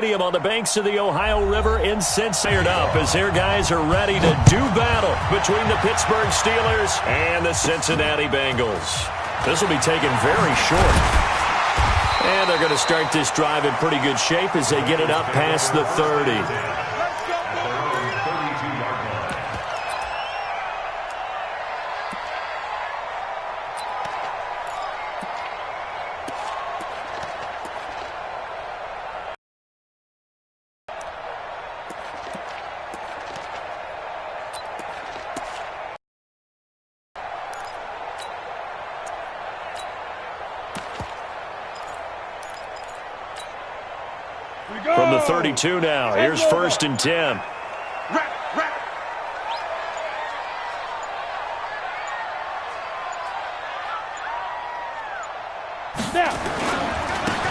On the banks of the Ohio River in Cincinnati up as their guys are ready to do battle between the Pittsburgh Steelers and the Cincinnati Bengals. This will be taken very short. And they're going to start this drive in pretty good shape as they get it up past the 30. From the 32 now, here's 1st and 10.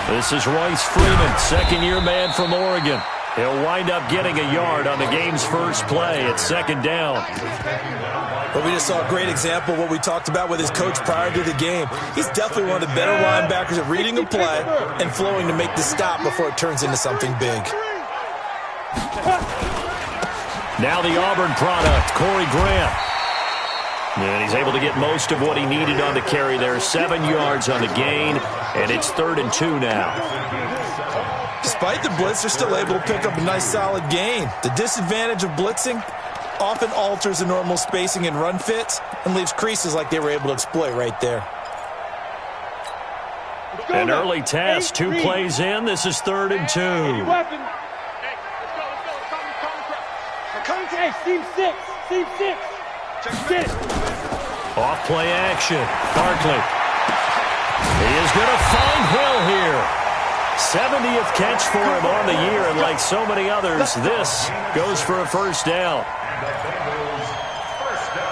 This is Royce Freeman, second-year man from Oregon. He'll wind up getting a yard on the game's first play at 2nd down. But we just saw a great example of what we talked about with his coach prior to the game. He's definitely one of the better linebackers at reading a play and flowing to make the stop before it turns into something big. Now the Auburn product, Corey Grant. And he's able to get most of what he needed on the carry there. 7 yards on the gain, and it's 3rd and 2 now. Despite the blitz, they're still able to pick up a nice solid gain. The disadvantage of blitzing often alters the normal spacing and run fits and leaves creases like they were able to exploit right there. An early test, 2 plays in. This is 3rd and 2. Hey, seam 6. Seam 6. Get it. Off play action. Barkley. He is going to find Hill here. 70th catch for him on the year, and like so many others, this goes for a 1st down.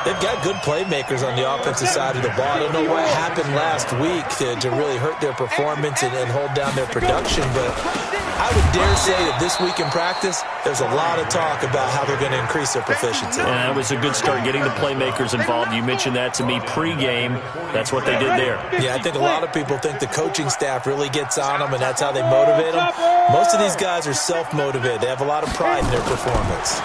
They've got good playmakers on the offensive side of the ball. I don't know what happened last week to really hurt their performance and hold down their production, but I would dare say that this week in practice, there's a lot of talk about how they're going to increase their proficiency. And that was a good start, getting the playmakers involved. You mentioned that to me pregame. That's what they did there. Yeah, I think a lot of people think the coaching staff really gets on them, and that's how they motivate them. Most of these guys are self-motivated. They have a lot of pride in their performance.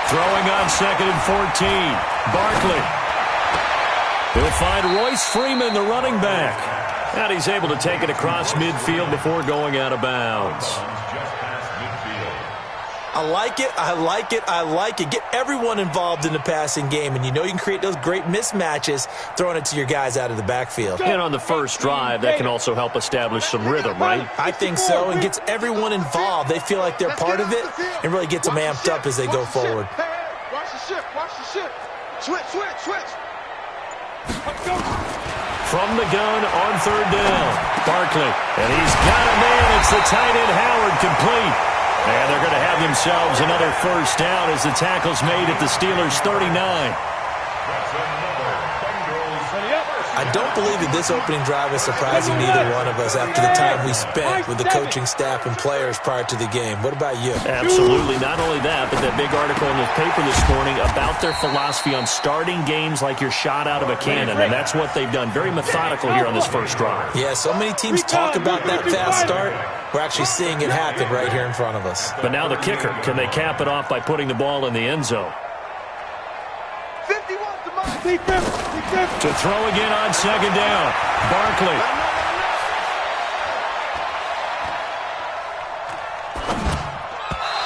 Throwing on 2nd and 14. Barkley. He'll find Royce Freeman, the running back. And he's able to take it across midfield before going out of bounds. I like it, I like it, I like it. Get everyone involved in the passing game, and you know you can create those great mismatches throwing it to your guys out of the backfield. And on the first drive, that can also help establish some rhythm, right? I think so, and gets everyone involved. They feel like they're part of it and really gets them amped up as they go forward. Watch the shift, watch the shift. Switch, switch, switch. From the gun on 3rd down, Barkley. And he's got a man. It's the tight end Howard, complete. And they're going to have themselves another 1st down as the tackle's made at the Steelers' 39. I don't believe that this opening drive is surprising neither one of us after the time we spent with the coaching staff and players prior to the game. What about you? Absolutely. Not only that, but that big article in the paper this morning about their philosophy on starting games like you're shot out of a cannon, and that's what they've done. Very methodical here on this first drive. Yeah, so many teams talk about that fast start. We're actually seeing it happen right here in front of us. But now the kicker. Can they cap it off by putting the ball in the end zone? To throw again on 2nd down. Barkley.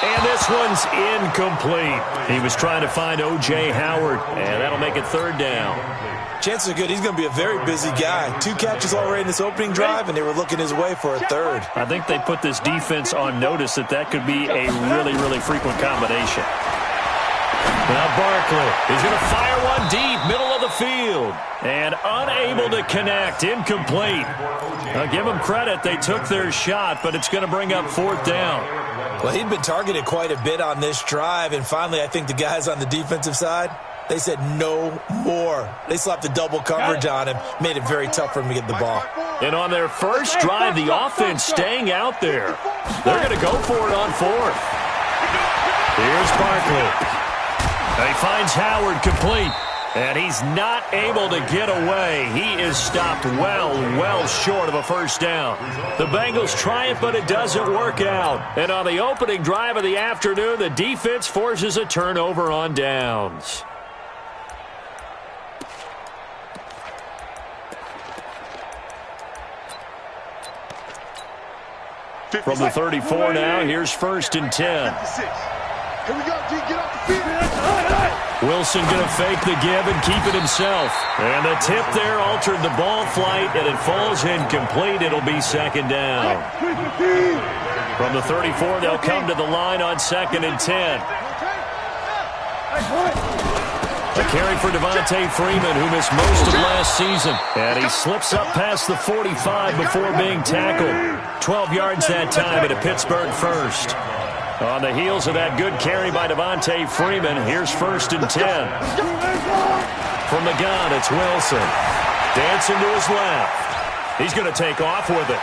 And this one's incomplete. He was trying to find O.J. Howard, and that'll make it 3rd down. Chances are good he's going to be a very busy guy. 2 catches already in this opening drive, and they were looking his way for a 3rd. I think they put this defense on notice that could be a really, really frequent combination. Now Barkley is going to fire one deep, middle of the field. And unable to connect, incomplete. I'll give them credit. They took their shot, but it's going to bring up 4th down. Well, he'd been targeted quite a bit on this drive, and finally I think the guys on the defensive side, they said no more. They slapped the double coverage on him, made it very tough for him to get the ball. And on their first drive, the offense staying out there. They're going to go for it on 4th. Here's Barkley. He finds Howard complete. And he's not able to get away. He is stopped well short of a first down. The Bengals try it, but it doesn't work out. And on the opening drive of the afternoon, the defense forces a turnover on downs. From the 34 now, here's 1st and 10. Here we go, D. Get off the field. Wilson going to fake the give and keep it himself. And the tip there altered the ball flight, and it falls incomplete. It'll be 2nd down. From the 34, they'll come to the line on 2nd and 10. A carry for Devontae Freeman, who missed most of last season. And he slips up past the 45 before being tackled. 12 yards that time at a Pittsburgh first. On the heels of that good carry by Devontae Freeman, here's 1st and 10. From the gun, it's Wilson. Dancing to his left. He's going to take off with it.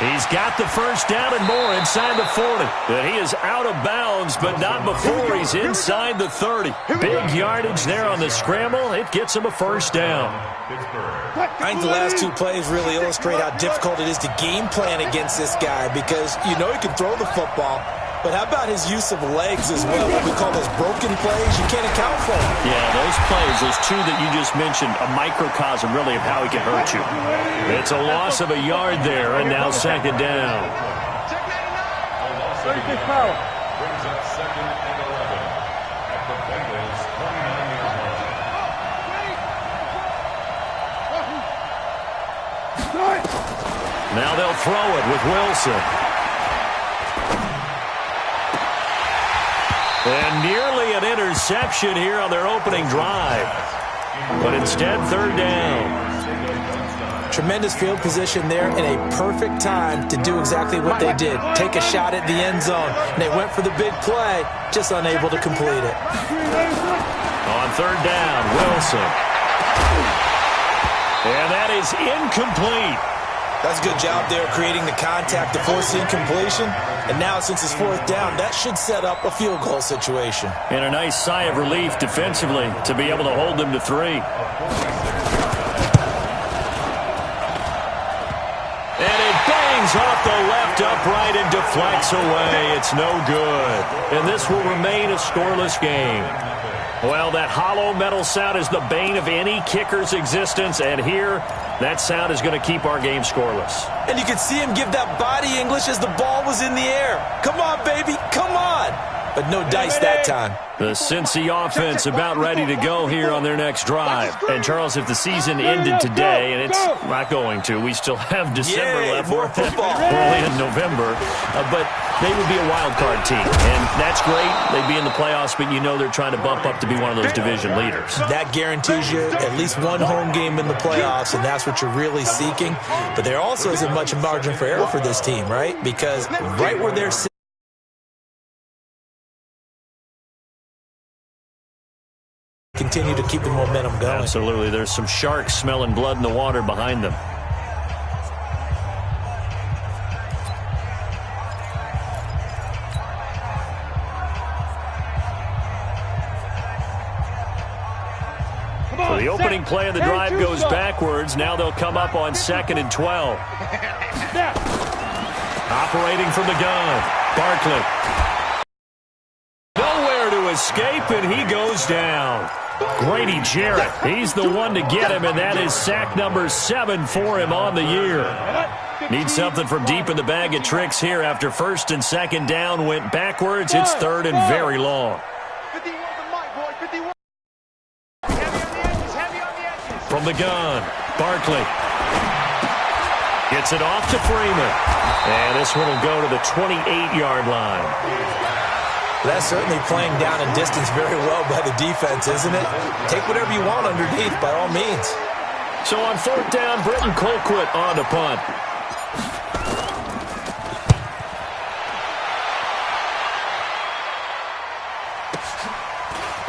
He's got the first down and more inside the 40. And he is out of bounds, but not before he's inside the 30. Big yardage there on the scramble. It gets him a first down. I think the last 2 plays really illustrate how difficult it is to game plan against this guy because you know he can throw the football. But how about his use of legs as well? What we call those broken plays, you can't account for them. Yeah, those plays, those 2 that you just mentioned, a microcosm really of how he can hurt you. It's a loss of a yard there, and now 2nd down. Brings up 2nd and 11 at the Bengals 29-yard line. Now they'll throw it with Wilson. And nearly an interception here on their opening drive. But instead, 3rd down. Tremendous field position there and a perfect time to do exactly what they did. Take a shot at the end zone. And they went for the big play, just unable to complete it. On 3rd down, Wilson. And that is incomplete. That's a good job there creating the contact to force the incompletion. And now, since it's 4th down, that should set up a field goal situation. And a nice sigh of relief defensively to be able to hold them to 3. And it bangs off the left upright and deflects away. It's no good. And this will remain a scoreless game. Well, that hollow metal sound is the bane of any kicker's existence, and here, that sound is going to keep our game scoreless. And you could see him give that body English as the ball was in the air. Come on, baby, come on. But no dice that time. The Cincy offense about ready to go here on their next drive. And, Charles, if the season ended today, and it's not going to, we still have December left. More football. We're only in November. But they would be a wild card team. And that's great. They'd be in the playoffs, but you know they're trying to bump up to be one of those division leaders. That guarantees you at least one home game in the playoffs, and that's what you're really seeking. But there also isn't much margin for error for this team, right? Because right where they're sitting, continue to keep the momentum going. Absolutely. There's some sharks smelling blood in the water behind them. So the opening play of the drive goes backwards. Now they'll come up on 2nd and 12. Operating from the gun, Barkley. Nowhere to escape, and he goes down. Grady Jarrett, he's the one to get him, and that is sack number 7 for him on the year. Needs something from deep in the bag of tricks here after 1st and 2nd down went backwards. It's 3rd and very long. 51 the mic, boy, 51. From the gun, Barkley. Gets it off to Freeman. And this one will go to the 28-yard line. That's certainly playing down a distance very well by the defense, isn't it? Take whatever you want underneath, by all means. So on 4th down, Britton Colquitt on to punt.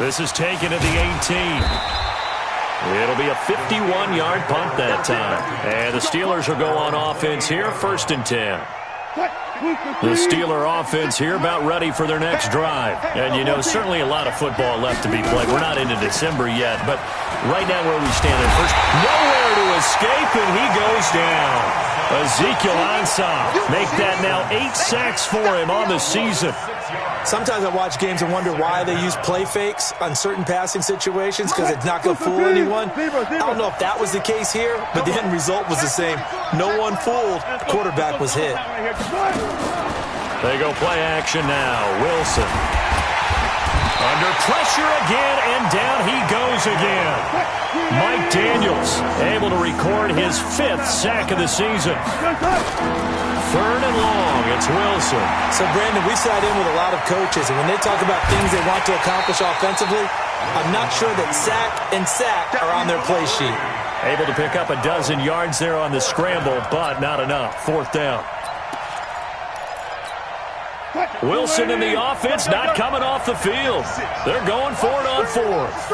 This is taken at the 18. It'll be a 51-yard punt that time. And the Steelers will go on offense here, 1st and 10. The Steeler offense here about ready for their next drive. And, you know, certainly a lot of football left to be played. We're not into December yet, but right now where we stand at first, nowhere to escape, and he goes down. Ezekiel Ansah, make that now 8 sacks for him on the season. Sometimes I watch games and wonder why they use play fakes on certain passing situations, because it's not going to fool anyone. I don't know if that was the case here, but the end result was the same. No one fooled. The quarterback was hit. They go play action now. Wilson. Under pressure again, and down he goes again. Mike Daniels able to record his 5th sack of the season. 3rd and long, it's Wilson. So, Brandon, we sat in with a lot of coaches, and when they talk about things they want to accomplish offensively, I'm not sure that sack and sack are on their play sheet. Able to pick up a dozen yards there on the scramble, but not enough. 4th down. Wilson and the offense not coming off the field. They're going for it on 4th.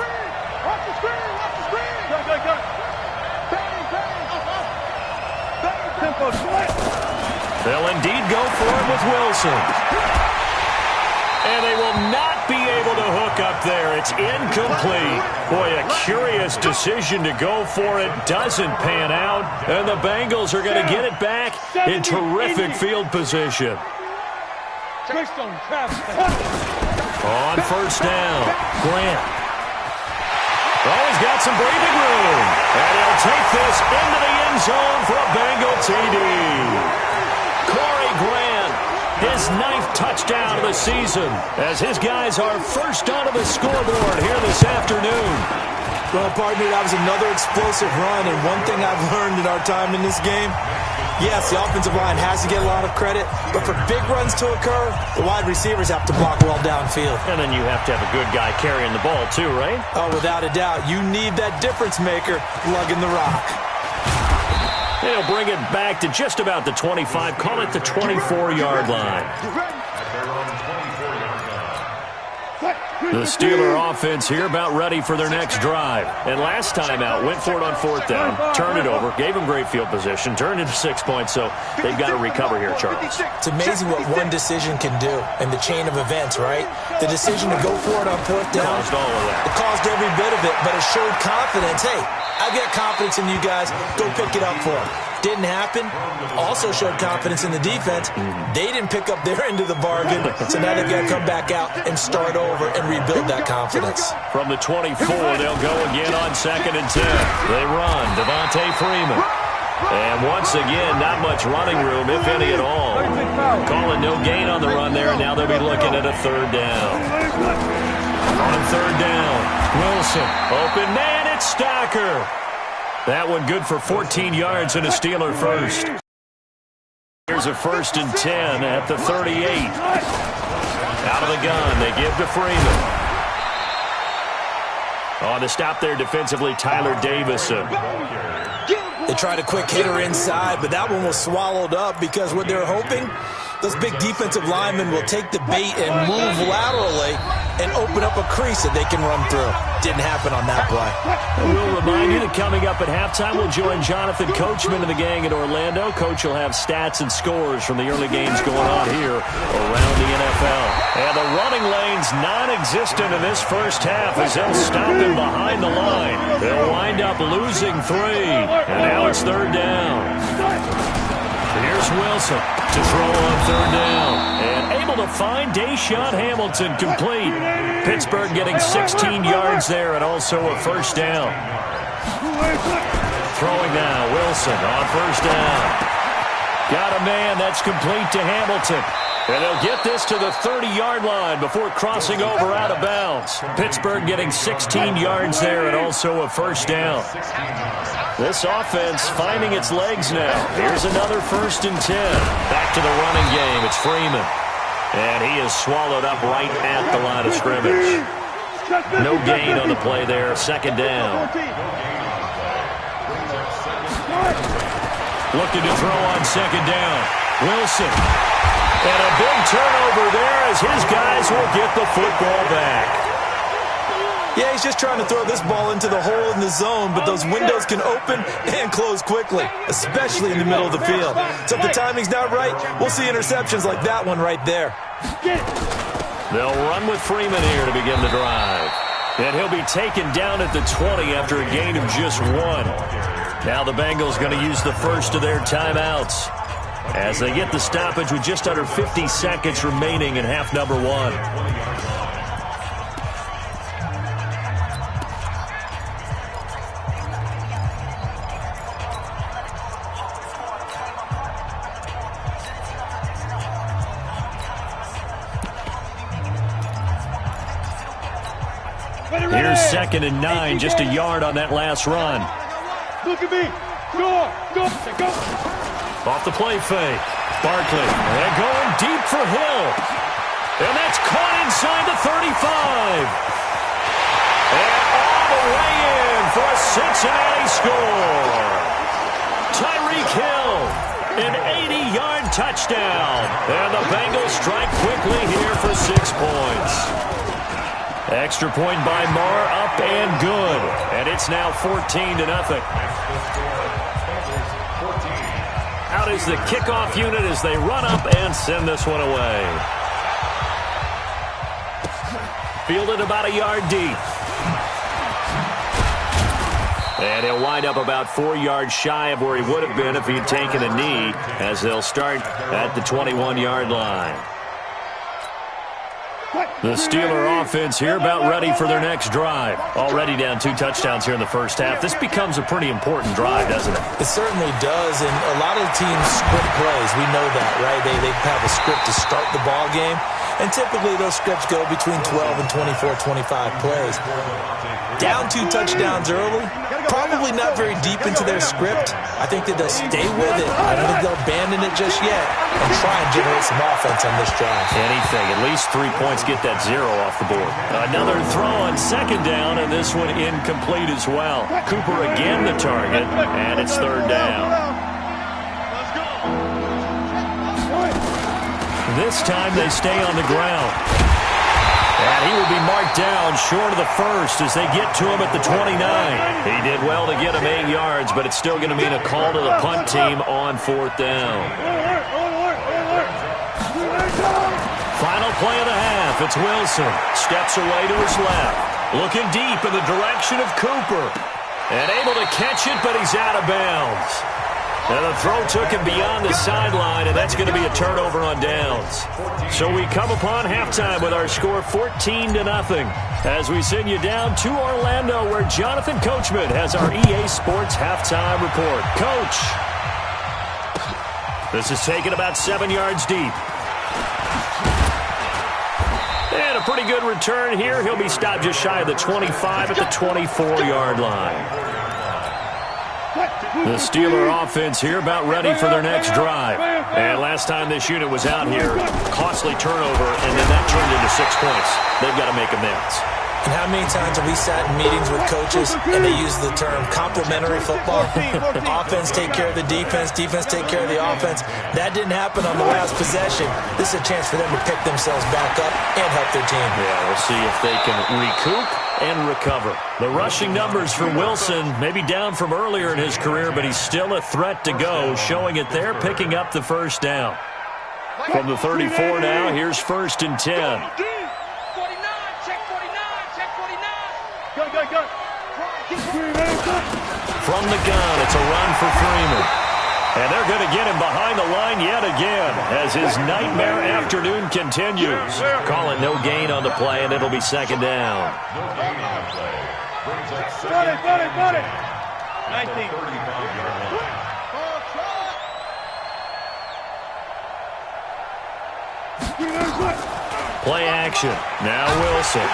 They'll indeed go for it with Wilson. And they will not be able to hook up there. It's incomplete. Boy, a curious decision to go for it. Doesn't pan out. And the Bengals are going to get it back in terrific field position. On 1st down, Grant. Oh, he's got some breathing room. And he'll take this into the end zone for a Bengal TD. Corey Grant, his 9th touchdown of the season, as his guys are first onto the scoreboard here this afternoon. Well, partner, that was another explosive run, and one thing I've learned in our time in this game, yes, the offensive line has to get a lot of credit, but for big runs to occur, the wide receivers have to block well downfield. And then you have to have a good guy carrying the ball too, right? Oh, without a doubt. You need that difference maker lugging the rock. They'll bring it back to just about the 25, call it the 24-yard line. The Steeler offense here about ready for their next drive. And last time out, went for it on 4th down, turned it over, gave them great field position, turned into 6 points, so they've got to recover here, Charles. It's amazing what one decision can do in the chain of events, right? The decision to go for it on 4th down, caused all of that. It caused every bit of it, but it showed confidence. Hey, I've got confidence in you guys. Go pick it up for them. Didn't happen. Also showed confidence in the defense. They didn't pick up their end of the bargain, so now they've got to come back out and start over and rebuild that confidence. From the 24, they'll go again on 2nd and 10. They run. Devontae Freeman. And once again, not much running room, if any at all. Calling no gain on the run there, and now they'll be looking at a 3rd down. On 3rd down, Wilson. Open man, it's Stacker. That one good for 14 yards and a Steeler first. Here's a 1st and 10 at the 38. Out of the gun, they give to Freeman. On the stop there defensively, Tyler Davison. They tried a quick hitter inside, but that one was swallowed up because what they're hoping, those big defensive linemen will take the bait and move laterally and open up a crease that they can run through. Didn't happen on that play. And we'll remind you that coming up at halftime, we'll join Jonathan Coachman and the gang in Orlando. Coach will have stats and scores from the early games going on here around the NFL. And the running lane's non-existent in this first half as they'll stop him behind the line. They'll wind up losing 3. And now it's 3rd down. Here's Wilson to throw on 3rd down. And able to find Deshaun Hamilton complete. Pittsburgh getting 16 yards there and also a 1st down. Throwing now, Wilson on 1st down. Got a man that's complete to Hamilton. And they'll get this to the 30-yard line before crossing over out of bounds. Pittsburgh getting 16 yards there and also a 1st down. This offense finding its legs now. Here's another 1st and 10. Back to the running game. It's Freeman. And he is swallowed up right at the line of scrimmage. No gain on the play there. 2nd down. Looking to throw on 2nd down. Wilson. And a big turnover there as his guys will get the football back. Yeah, he's just trying to throw this ball into the hole in the zone, but those windows can open and close quickly, especially in the middle of the field. So if the timing's not right, we'll see interceptions like that one right there. They'll run with Freeman here to begin the drive. And he'll be taken down at the 20 after a gain of just 1. Now the Bengals going to use the first of their timeouts as they get the stoppage with just under 50 seconds remaining in half number 1. Here's 2nd and 9, just a yard on that last run. Look at me. Go. Off the play fake. Barkley. And going deep for Hill. And that's caught inside the 35. And all the way in for a Cincinnati score. Tyreek Hill, an 80-yard touchdown. And the Bengals strike quickly here for 6 points. Extra point by Marr, up and good. And it's now 14-0. Out is the kickoff unit as they run up and send this one away. Fielded about a yard deep. And he'll wind up about 4 yards shy of where he would have been if he'd taken a knee, as they'll start at the 21-yard line. The Steeler offense here about ready for their next drive. Already down 2 touchdowns here in the first half. This becomes a pretty important drive, doesn't it? It certainly does, and a lot of teams script plays. We know that, right? They have a script to start the ball game, and typically those scripts go between 12 and 24, 25 plays. Down 2 touchdowns early, probably not very deep into their script. I think that they'll stay with it. I don't think they'll abandon it just yet and try and generate some offense on this drive. Anything, at least 3 points, get that 0 off the board. Another throw on 2nd down, and this one incomplete as well. Cooper again the target, and it's 3rd down. This time they stay on the ground. And he will be marked down short of the first as they get to him at the 29. He did well to get him 8 yards, but it's still going to mean a call to the punt team on 4th down. Final play of the half. It's Wilson. Steps away to his left. Looking deep in the direction of Cooper. And able to catch it, but he's out of bounds. And the throw took him beyond the sideline, and that's going to be a turnover on downs. So we come upon halftime with our score 14-0 as we send you down to Orlando, where Jonathan Coachman has our EA Sports halftime report. Coach. This is taken about 7 yards deep. And a pretty good return here. He'll be stopped just shy of the 25 at the 24-yard line. The Steeler offense here about ready for their next drive. And last time this unit was out here, costly turnover, and then that turned into 6 points. They've got to make amends. And how many times have we sat in meetings with coaches and they use the term complementary football? Offense take care of the defense, defense take care of the offense. That didn't happen on the last possession. This is a chance for them to pick themselves back up and help their team. Yeah, we'll see if they can recoup and recover. The rushing numbers for Wilson, maybe down from earlier in his career, but he's still a threat to go, showing it there, picking up the first down. From the 34 now, here's 1st and 10. From the gun, it's a run for Freeman. And they're going to get him behind the line yet again as his nightmare afternoon continues. Call it no gain on the play, and it'll be 2nd down. No gain on the play. Brings up 2nd. Got it. 35-yard line. Play action. Now Wilson.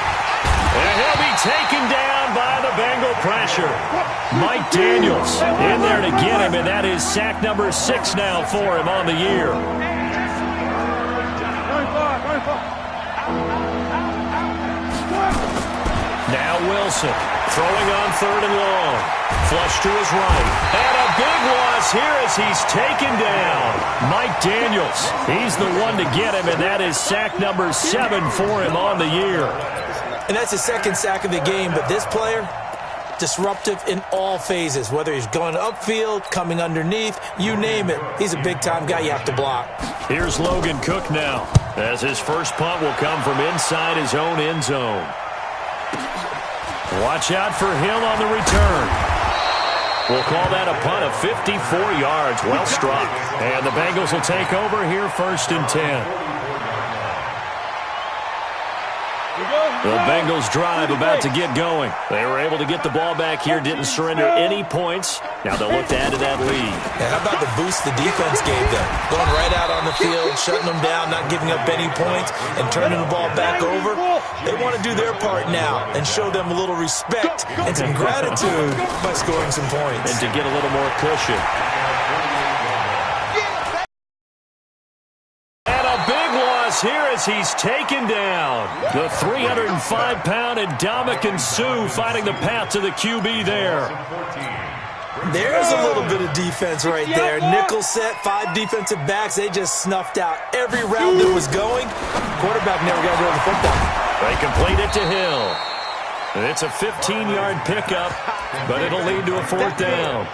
And he'll be taken down by the Bengal pressure. Mike Daniels in there to get him, and that is sack number 6 now for him on the year. Now Wilson throwing on 3rd and long. Flush to his right. And a big loss here as he's taken down. Mike Daniels, he's the one to get him, and that is sack number 7 for him on the year. And that's his second sack of the game, but this player, disruptive in all phases, whether he's going upfield, coming underneath, you name it. He's a big-time guy you have to block. Here's Logan Cook now, as his first punt will come from inside his own end zone. Watch out for Hill on the return. We'll call that a punt of 54 yards. Well struck. And the Bengals will take over here, 1st and 10. The Bengals drive about to get going. They were able to get the ball back here, didn't surrender any points. Now they'll look to add to that lead. And how about the boost the defense gave them? Going right out on the field, shutting them down, not giving up any points, and turning the ball back over. They want to do their part now and show them a little respect and some gratitude by scoring some points. And to get a little more cushion. Here as he's taken down. The 305-pound Ndamukong Suh finding the path to the QB there. There's a little bit of defense right there. Nickel set, 5 defensive backs. They just snuffed out every route that was going. Quarterback never got rid of the football. They complete it to Hill. It's a 15-yard pickup, but it'll lead to a 4th down.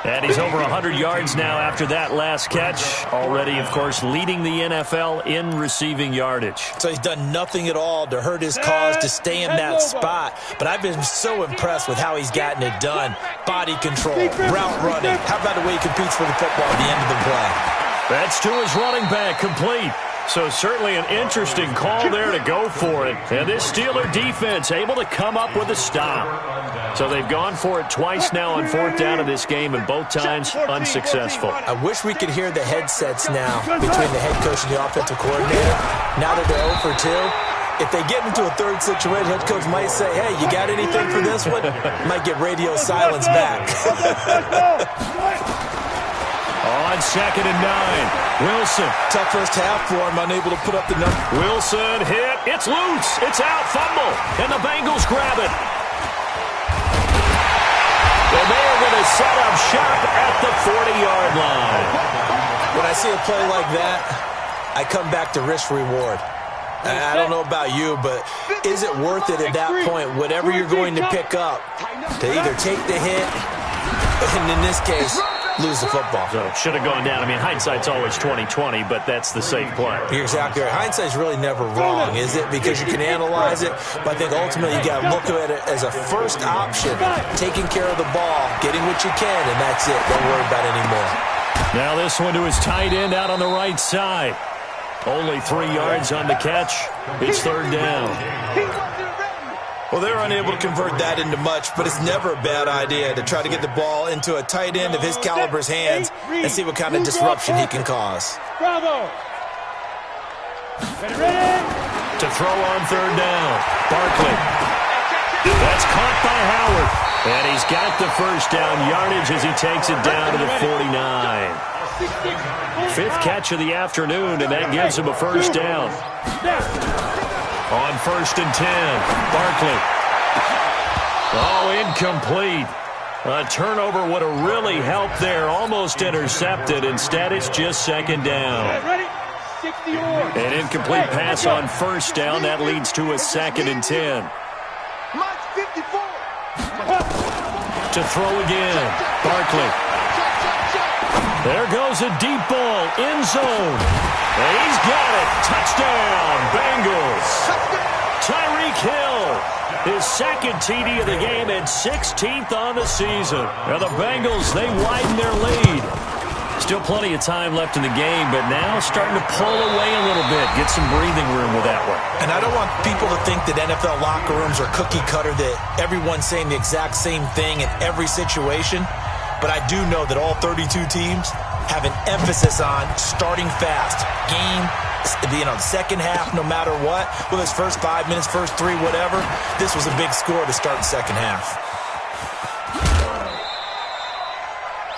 And he's over 100 yards now after that last catch. Already, of course, leading the NFL in receiving yardage. So he's done nothing at all to hurt his cause, to stay in that spot. But I've been so impressed with how he's gotten it done. Body control, route running. How about the way he competes for the football at the end of the play? That's to his running back, complete. So certainly an interesting call there to go for it. And this Steeler defense able to come up with a stop. So they've gone for it twice now on 4th down in this game, and both times unsuccessful. I wish we could hear the headsets now between the head coach and the offensive coordinator. Now that they're 0 for 2. If they get into a 3rd situation, head coach might say, hey, you got anything for this one? Might get radio silence back. On 2nd and 9, Wilson. Tough first half for him, unable to put up the number. Wilson hit. It's loose. It's out. Fumble. And the Bengals grab it. And they are going to set up shop at the 40-yard line. When I see a play like that, I come back to risk-reward. I don't know about you, but is it worth it at that point, whatever you're going to pick up, to either take the hit, and in this case, lose the football? So should have gone down. I mean, hindsight's always 20/20, but that's the safe play. You're exactly right. Hindsight's really never wrong, is it? Because you can analyze it, but I think ultimately you got to look at it as a first option, taking care of the ball, getting what you can, and that's it. Don't worry about it anymore. Now this one to his tight end out on the right side. Only 3 yards on the catch. It's 3rd down. Well, they're unable to convert that into much, but it's never a bad idea to try to get the ball into a tight end of his caliber's hands and see what kind of disruption he can cause. Bravo! Ready? To throw on 3rd down, Barkley. That's caught by Howard. And he's got the 1st down yardage as he takes it down to the 49. 5th catch of the afternoon, and that gives him a 1st down. On 1st and 10, Barkley. Oh, incomplete. A turnover would have really helped there. Almost intercepted. Instead, it's just 2nd down. An incomplete pass on 1st down. That leads to a 2nd and 10. To throw again, Barkley. There goes a deep ball, end zone. And he's got it. Touchdown, Bengals. Tyreek Hill, his 2nd TD of the game and 16th on the season. Now the Bengals, they widen their lead. Still plenty of time left in the game, but now starting to pull away a little bit. Get some breathing room with that one. And I don't want people to think that NFL locker rooms are cookie cutter, that everyone's saying the exact same thing in every situation. But I do know that all 32 teams have an emphasis on starting fast. Game, the second half, no matter what. Whether it's first 5 minutes, first 3, whatever. This was a big score to start the second half.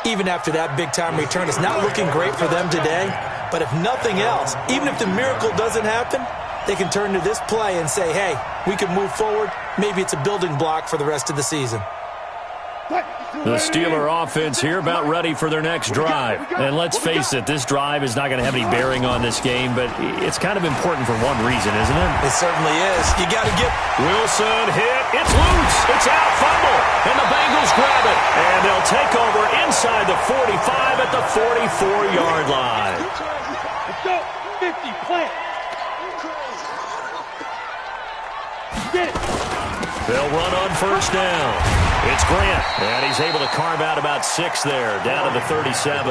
Even after that big-time return, it's not looking great for them today. But if nothing else, even if the miracle doesn't happen, they can turn to this play and say, hey, we can move forward. Maybe it's a building block for the rest of the season. The Steeler offense here about ready for their next drive. And let's face it, this drive is not going to have any bearing on this game, but it's kind of important for one reason, isn't it? It certainly is. You got to get... Wilson hit. It's loose. It's out. Fumble. And the Bengals grab it. And they'll take over inside the 45 at the 44-yard line. Let's go. 50, plant. Get it. They'll run on first down. It's Grant, and he's able to carve out about 6 there, down to the 37.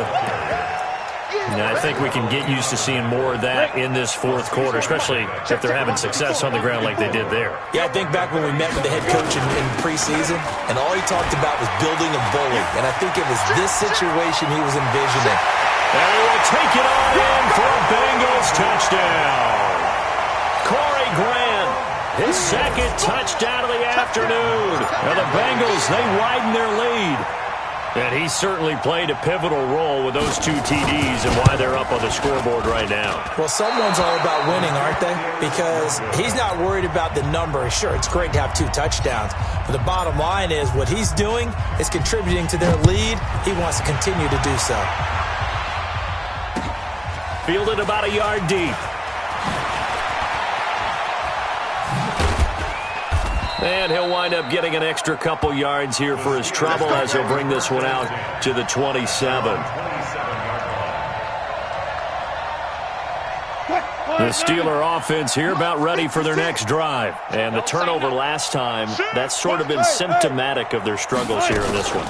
Now, I think we can get used to seeing more of that in this fourth quarter, especially if they're having success on the ground like they did there. Yeah, I think back when we met with the head coach in preseason, and all he talked about was building a bully. And I think it was this situation he was envisioning. And he will take it on in for a Bengals touchdown. Corey Grant, his second touchdown of the afternoon. Now the Bengals, they widen their lead. And he certainly played a pivotal role with those 2 TDs and why they're up on the scoreboard right now. Well, someone's all about winning, aren't they? Because he's not worried about the number. Sure, it's great to have 2 touchdowns. But the bottom line is what he's doing is contributing to their lead. He wants to continue to do so. Fielded about a yard deep. And he'll wind up getting an extra couple yards here for his trouble as he'll bring this one out to the 27. The Steeler offense here about ready for their next drive. And the turnover last time, that's sort of been symptomatic of their struggles here in this one.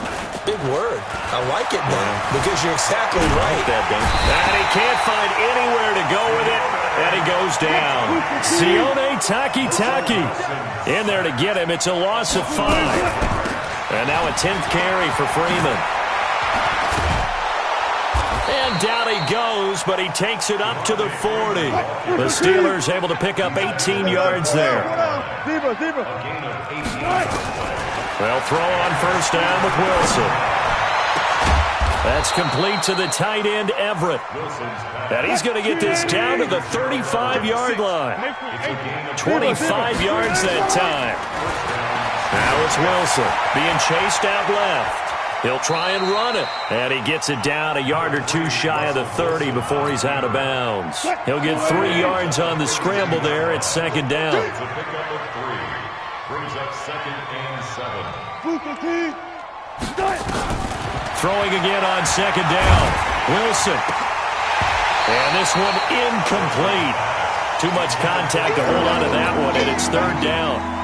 Big word. I like it, man, because you're exactly right. And he can't find anywhere to go with it, and he goes down. Sione Takitaki in there to get him. It's a loss of 5. And now a 10th carry for Freeman. And down he goes, but he takes it up to the 40. The Steelers able to pick up 18 yards there. They'll throw on first down with Wilson. That's complete to the tight end, Everett. And he's going to get this down to the 35-yard line. 25 yards that time. Now it's Wilson being chased out left. He'll try and run it, and he gets it down a yard or 2 shy of the 30 before he's out of bounds. He'll get 3 yards on the scramble there. It's second down. Brings up 2nd and 7. Throwing again on second down. Wilson. And this one incomplete. Too much contact to hold on to that one, and it's third down.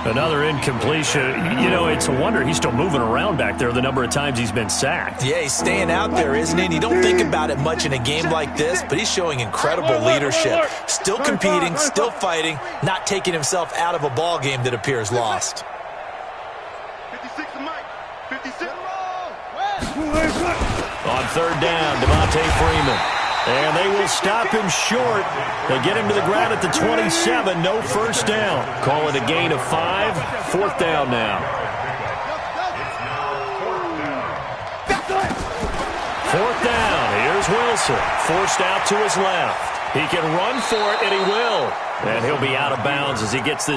Another incompletion. You know, it's a wonder he's still moving around back there the number of times he's been sacked. Yeah, he's staying out there, isn't he? And you don't think about it much in a game like this, but he's showing incredible leadership. Still competing, still fighting, not taking himself out of a ball game that appears lost. 56 to Mike. 56. On third down, Devontae Freeman. And they will stop him short. They get him to the ground at the 27. No first down. Call it a gain of 5. Fourth down now. Fourth down. Here's Wilson. Forced out to his left. He can run for it, and he will. And he'll be out of bounds as he gets this